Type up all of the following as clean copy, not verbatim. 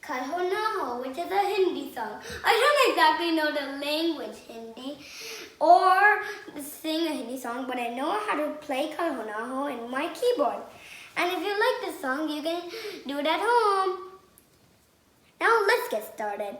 Kal Ho Na Ho, which is a Hindi song. I don't exactly know the language Hindi or sing a Hindi song, but I know how to play Kal Ho Na Ho in my keyboard. And if you like this song, you can do it at home. Now let's get started.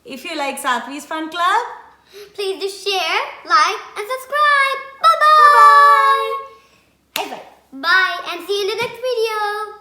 If you like SATVI's Fun Club, please do share, like, and subscribe. Bye-bye. Bye. Bye. And see you in the next video.